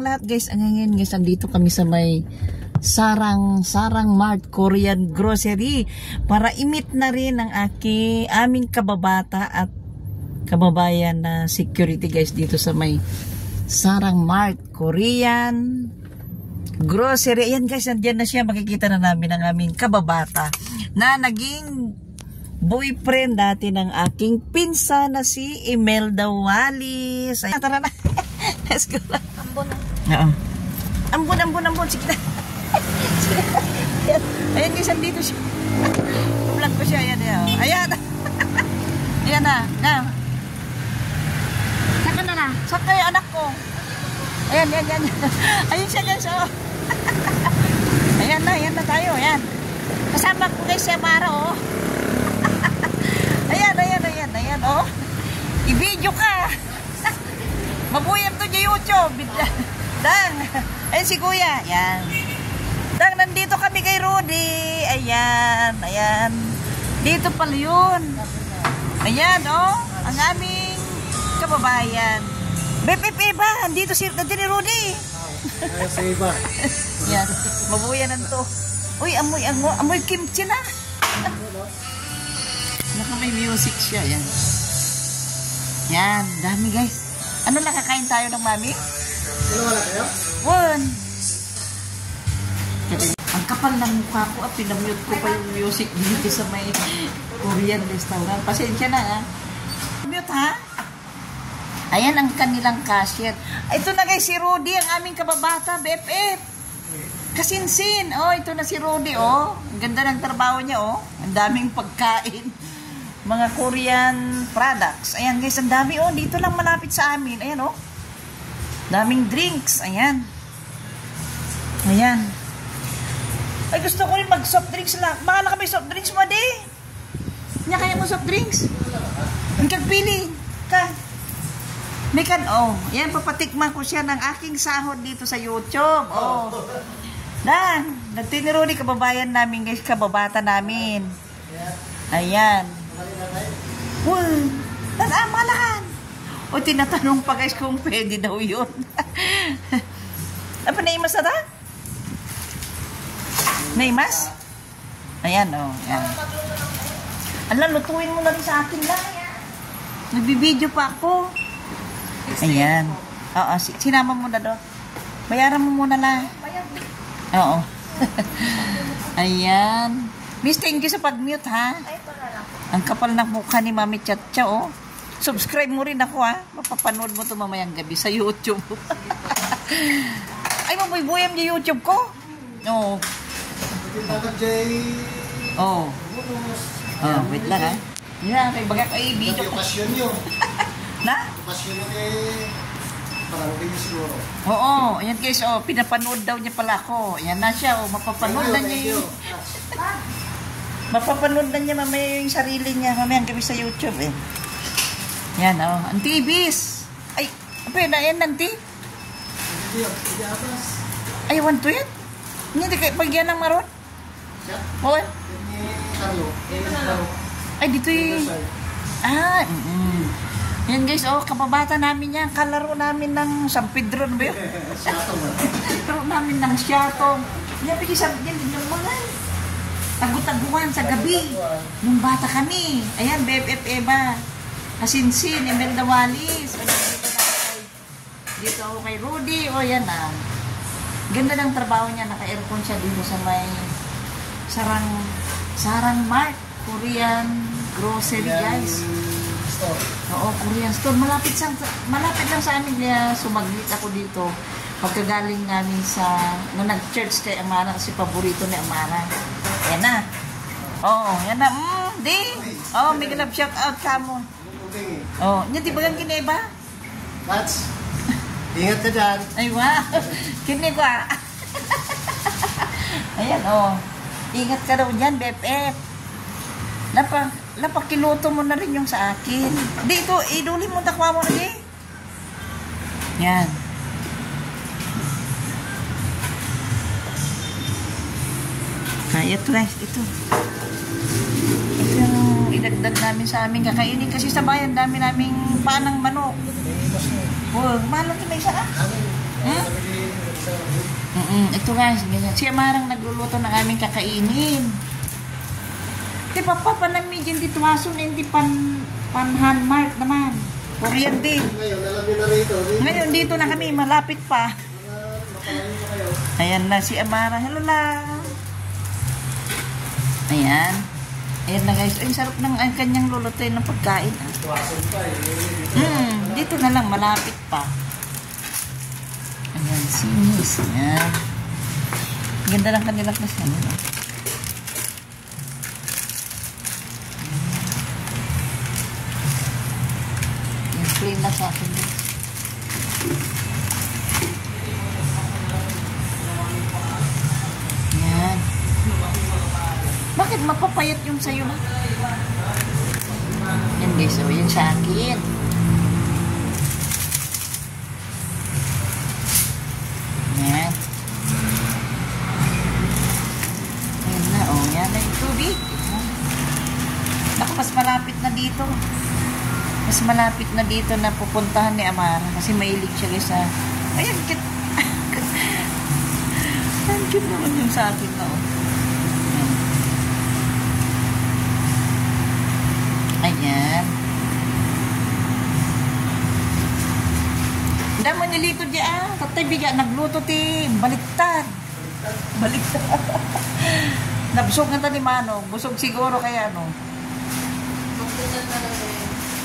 lahat guys. Ngayon guys, andito kami sa may Sarang Mart Korean Grocery para imit na rin ang aming kababata at kababayan na security guys dito sa may Sarang Mart Korean Grocery. Ayan guys, andyan na siya. Makikita na namin ang aming kababata na naging boyfriend dati ng aking pinsan na si Imelda Wallis. Ayan, tara na. Let's go na. Ambon. Sige na. Ayan guys, andito siya. Vlog ko siya. Ayan. Ayan na. Saka na na. Saka yung anak ko. Ayan. Ayun siya guys. Oh. Ayan na tayo. Ayan. Kasama ko guys si Amara. Oh. Ayan. Oh. I-video ka. Mabuyam to sa YouTube. Dang. Ayan si Kuya. Ayan. Dang, nandito kami kay Rudy. Ayan. Dito pala yun. Ayan, oh. Ang aming kababayan. Iba. Nandito ni Rudy. Sa iba. Ayan. Mabuyanan to. Uy, amoy kimchi na. Naka may music siya. Ayan. Yan. Dami guys. Ano lang kakain tayo ng mami? Dalawa na kayo? One. Ang kapal ng mukha ko at pinamute ko pa yung music dito sa may Korean restaurant. Pasensya na ha. Mute ha? Ayan ang kanilang cashier. Ito na guys si Rudy, ang aming kababata, BFF. Kasinsin. Oh, ito na si Rudy oh. Ang ganda ng trabaho niya oh. Ang daming pagkain. Mga Korean products. Ayan guys, ang dami oh. Dito lang malapit sa amin. Ayan oh. Daming drinks. Ayan. Ay, gusto ko rin mag-soft drinks lang. Mahal ka may soft drinks mo, di? Nya kaya mo soft drinks? Ang kagpili. May oh. Yan, papatikman ko siya ng aking sahod dito sa YouTube. Oh. Nagtiniro ni kababayan namin, guys. Kababata namin. Ayan. Malahan. O, tinatanong pa, guys, kung pwede daw yun. Apa, naimas na ta? Naimas? Ayan, oh. Ayan. Alam, lutuin mo na rin sa akin lang. Nagbibideo pa ako. Ayan. Oo, sinama mo na doon. Bayaran mo muna lang. Oo. Ayan. Miss, thank you sa pag-mute, ha? Ang kapal na mukha ni Mami Chacha, oh. Subscribe mo rin ako, ha? Mapapanood mo ito mamayang gabi sa YouTube. Ay, mabuyam yung YouTube ko. Oo. Oh. Wait lang, ha? Yan, kay baga kay video ko. Pasyon yun. Na? Pasyon yun eh. Parang kayo siguro. Oo, ayan guys, oh, pinapanood daw niya pala ako. Ayan na siya, oh, mapapanood na niya yung... Mapapanood na niya mamaya yung sarili niya. Mamaya ang gabi sa YouTube, eh. Yan, oh. Auntie Bis. Ay, apa yun? Ayan, Auntie? Ay, want to yan? Hindi kayo pagyan ng maron? Mawan? Ay, dito yung... Yan guys, oh, kababata namin yan. Kalaro namin ng San Pedro, ba yun? Kalaro namin ng Siyatong. Yan, pikisabi din yung mga tagu-taguan sa gabi. Nung bata kami. Ayan, BFF Eva. Kasinsin, Imelda Wallis. Dito ako kay Rudy. O, yan ah. Ganda ng trabaho niya. Naka-aircon siya dito sa may Sarang Mart Korean Grocery, guys. Oo, Korean store. Malapit lang sa amin. Sumaglit ako dito. Pagkagaling namin sa nag-church kay Amara kasi paborito ni Amara. Yan na. Oo, yan na. Di. Oo, may ganap shout out ka mo. Oo, yan di bagang kineba? Mats, ingat ka dyan. Ay, wow. Kineba. Ayan, oo. Ingat ka daw dyan, BFF. Napakiluto mo na rin yung sa akin. Dito, iduli mo, takwa mo na di. Yan. Ito guys, ito yung idagdag namin sa aming kakainin kasi sa bayan dami naming panang manok. Oh, mahal lang may isa Hmm? Ito guys, ganyan. Si Amarang nagluluto ng aming kakainin. Di ba pa panamigin dito aso na hindi pan-handmark naman. Korean din. Ngayon, alam niyo na rito. Ngayon dito na kami, malapit pa. Mapalayo na kayo. Ayan na si Amara. Hello lang. Ayan. Ayan na guys. Ay, sarap ng kanyang lulutuin ng pagkain. Tuwasan pa eh. Dito na lang, malapit pa. Ayan, sinis. Ayan. Ganda lang kanila kasi. Ayan, plain lang sa akin. Ayan. Bakit mapapayat yung sayo na? Yan guys, so yan sa akin. Yan. Ayan na, oh. Yan na yung tubig. Naku, mas malapit na dito. Mas malapit na dito na pupuntahan ni Amara. Kasi mahilig siya guys sa... Ayan, cute. Ang cute naman yung sa akin na, oh. Ayan. Damo nilito diyan. Tatay biga nagluto ti baliktad. Baliktad. Nabusog nga ni Mano. Busog siguro kaya ano.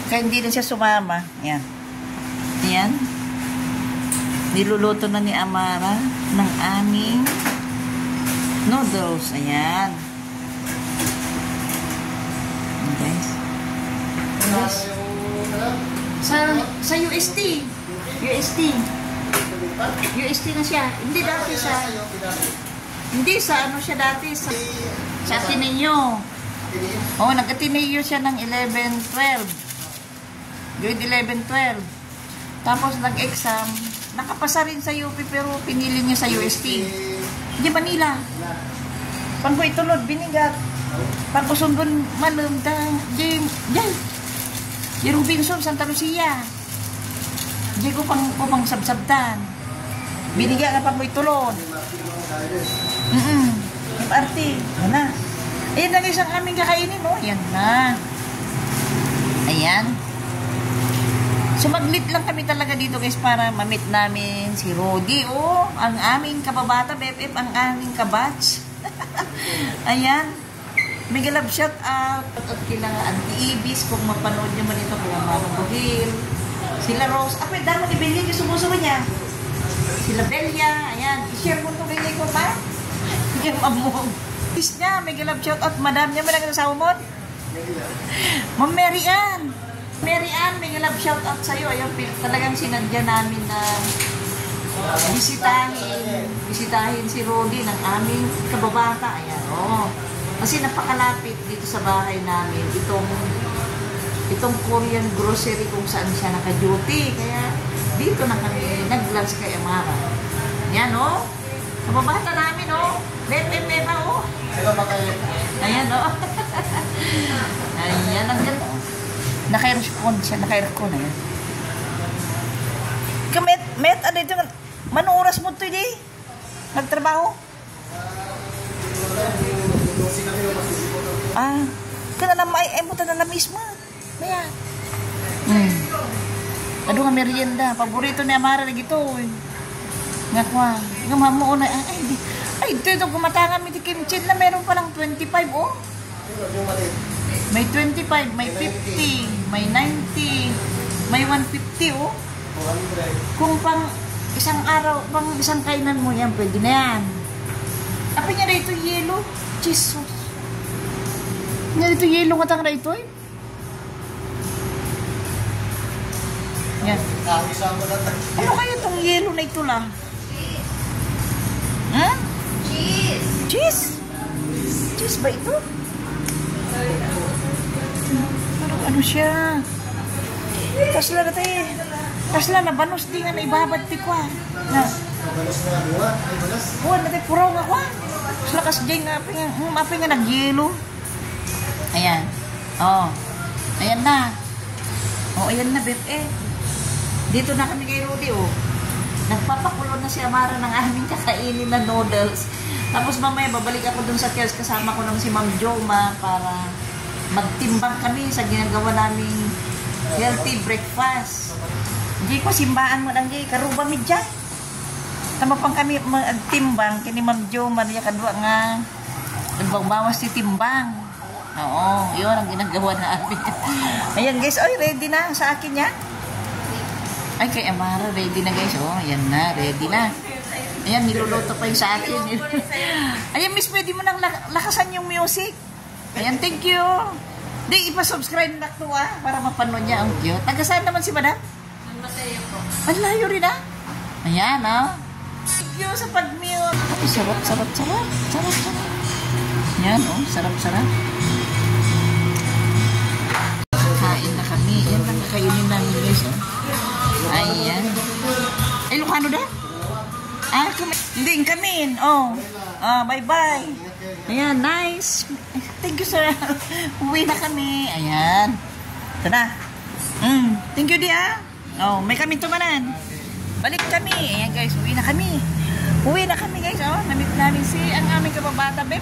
Kaya hindi na siya sumama. Ayan. Ayan. Niluluto na ni Amara ng aming noodles. Ayan. Ayan guys. Yes. Sa UST. UST na siya. Hindi dati sa... Hindi sa ano siya dati. Sa Ateneo. Oo, nag-Ateneo siya ng 11-12. Grade 11-12. Tapos nag-exam. Nakapasa rin sa UP pero pinili niya sa UST. Hindi Manila. Pag ko itulod, binigat. Pag ko sundon, malumda. Jay. Robinson, Santa Lucia. Di ko pang sabsabtan. Binigyan na pang may tulon. MRT. Yan na. Ayan na guys ang aming kakainin, no? Yan na. Ayan. Sumaglit lang kami talaga dito guys para ma-meet namin si Rodi. Oh, ang aming kababata, BFF, ang aming kabatch. Ayan. Mega love shout out at kila Auntie Ibis kung mapanood nyo man ito kung Mama Buhil. Sila Rose. Ah, pwede damo ni Belia yung sumusunod niya. Sila Belia. Ayan. I-share mo ito kay ko pa. Yung mamong. Please niya. Mega love shout out. Madam niya. Malagay sa umon. Ma'am Mary Ann. Mary Ann. Mega love shout out sa'yo. Ayun. Talagang sinadya namin na bisitahin si Rodi ng aming kababata. Ayan. Oh. Kasi napakalapit dito sa bahay namin itong Korean grocery kung saan siya naka-duty. Kaya dito na kami nag-lunch kay Amara. Yan o. Kababata namin o. Beba o. Sila ba kayo? Ayan o. Ayan ang ganda. Naka-aircon siya. Naka-aircon na yan. Met, ano ito? Manong oras mo ito hindi? Nagtrabaho? Kaya na may emutan na mismo. Maya. Ano nga merienda. Paborito ni Amara na gito. Nga kwa. Nga mamuo na. Ay, ito kumatangan mi ti kimchi na meron palang 25 oh. May 25, may 50, may 90, may 150 oh. Kung pang isang araw, pang isang kainan mo yan, pwede na yan. Apa niya na ito yelo? Jesus. Niya ito yelo nga tanga na ito eh. Yan. Ano kaya itong yelo na ito lang? Hmm? Cheese. Cheese? Cheese ba ito? Parang ano siya? Kasla na tayo. Kasla na banos di nga na ibabad ti kwa. Na. Banos na buwa. Ay, banos. Buwan na tayo puraw nga kwa. Kasla kasjay nga api nga nagyelo. Ayan. Oh. Ayan na. Oh, ayan na, bet eh. Dito na kami kay Rudy, oh. Nagpapakulo na si Amara ng aming kakainin na noodles. Tapos mamaya babalik ako dun sa Kels, kasama ko ng si Ma'am Joma para magtimbang kami sa ginagawa naming healthy breakfast. Hindi ko simbaan mo lang di karuba midya. Tama pang kami magtimbang kini Ma'am Joma niya kadwa nga nagbawas si timbang. Oo, yun ang ginagawa namin. Ayan guys, oy ready na sa akin yan. Ay kay Amara ready na guys. Oh, ayan na, ready na. Ayan, niluluto pa yung sa akin. Ayan, miss, pwede mo nang lakasan yung music. Ayan, thank you. Di, ipa-subscribe na to para mapanood niya ang cute. Taga saan naman si Madam? Ang Mateo po. Ang layo rin Ayan, Thank you sa pag-mute. Ay, sarap. Ayan, sarap. Kain na kami. Ayan, nakakainin namin guys, Ayan. Ay, Lucano daw? Hindi, kamin. Bye-bye. Ayan, nice. Thank you, sir. Uwi na kami. Ayan. Ito na. Thank you, dia. May kami tumanan. Balik kami. Ayan, guys. Uwi na kami, guys. Namit namin ang aming kababata, Beb.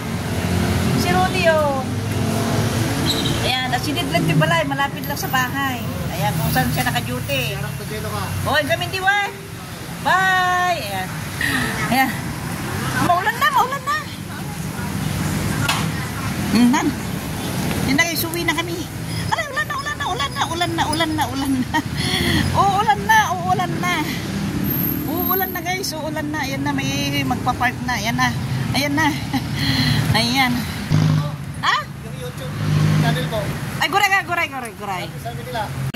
Si Rudy, Ayan, at sinidlag ni Balay. Malapit lang sa bahay. Ayan, kung saan siya naka-duty. Hoy, kami, Diwan. Bye. Ayan. Maulan na. Yan na guys, uwi na kami. Alay, ulan na. Uulan na guys, Ayan na, may magpa-park na. Ayan na. Ayan. Yung YouTube channel ko. Ay, guray.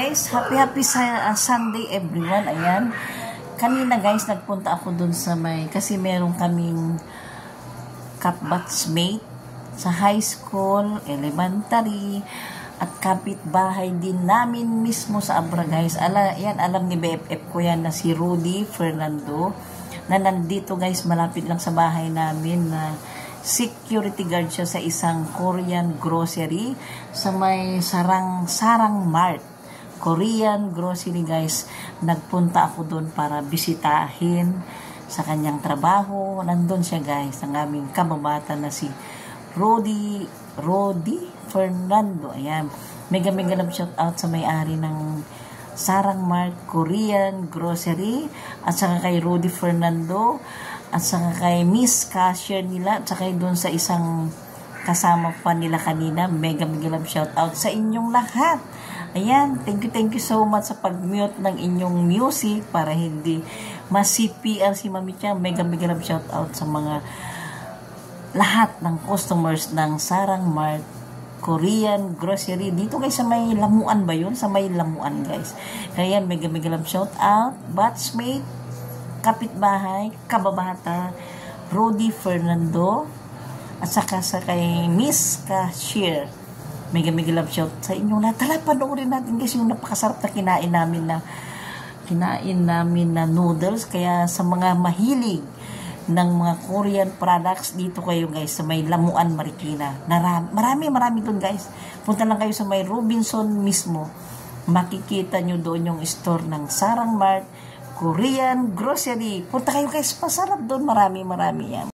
Guys, happy Sunday everyone. Ayan. Kanina guys, nagpunta ako dun sa kasi meron kaming batchmate sa high school, elementary, at kapitbahay din namin mismo sa Abra guys. Alam ni BFF ko yan na si Rudy Fernando, na nandito guys, malapit lang sa bahay namin, na security guard siya sa isang Korean grocery sa may Sarang Mart. Korean grocery guys. Nagpunta ako doon para bisitahin sa kanyang trabaho. Nandun siya guys, ang aming kababata na si Rudy Fernando. Ayan, mega love shout out sa may-ari ng Sarang Mart Korean grocery, at saka kay Rudy Fernando, at saka kay Miss Cashier nila, at saka doon sa isang kasama pa nila kanina. Mega love shout out sa inyong lahat. Ayan, thank you so much sa pag-mute ng inyong music para hindi ma-CPR si Mami Chang. Mega love shout out sa mga lahat ng customers ng Sarang Mart Korean grocery. Dito guys, sa may Lamuan ba yun? Sa may Lamuan guys. Kaya mega love shout out, batchmate, kapitbahay, kababata, Rudy Fernando, at saka sa kay Miss Cashier. Mega love shout sa inyong lahat. Tala, panoorin natin guys yung napakasarap na kinain namin na noodles. Kaya sa mga mahilig ng mga Korean products, dito kayo guys sa may Lamuan, Marikina. Marami doon guys. Punta lang kayo sa may Robinson mismo. Makikita nyo doon yung store ng Sarang Mart Korean grocery. Punta kayo guys, pasarap doon. Marami yan.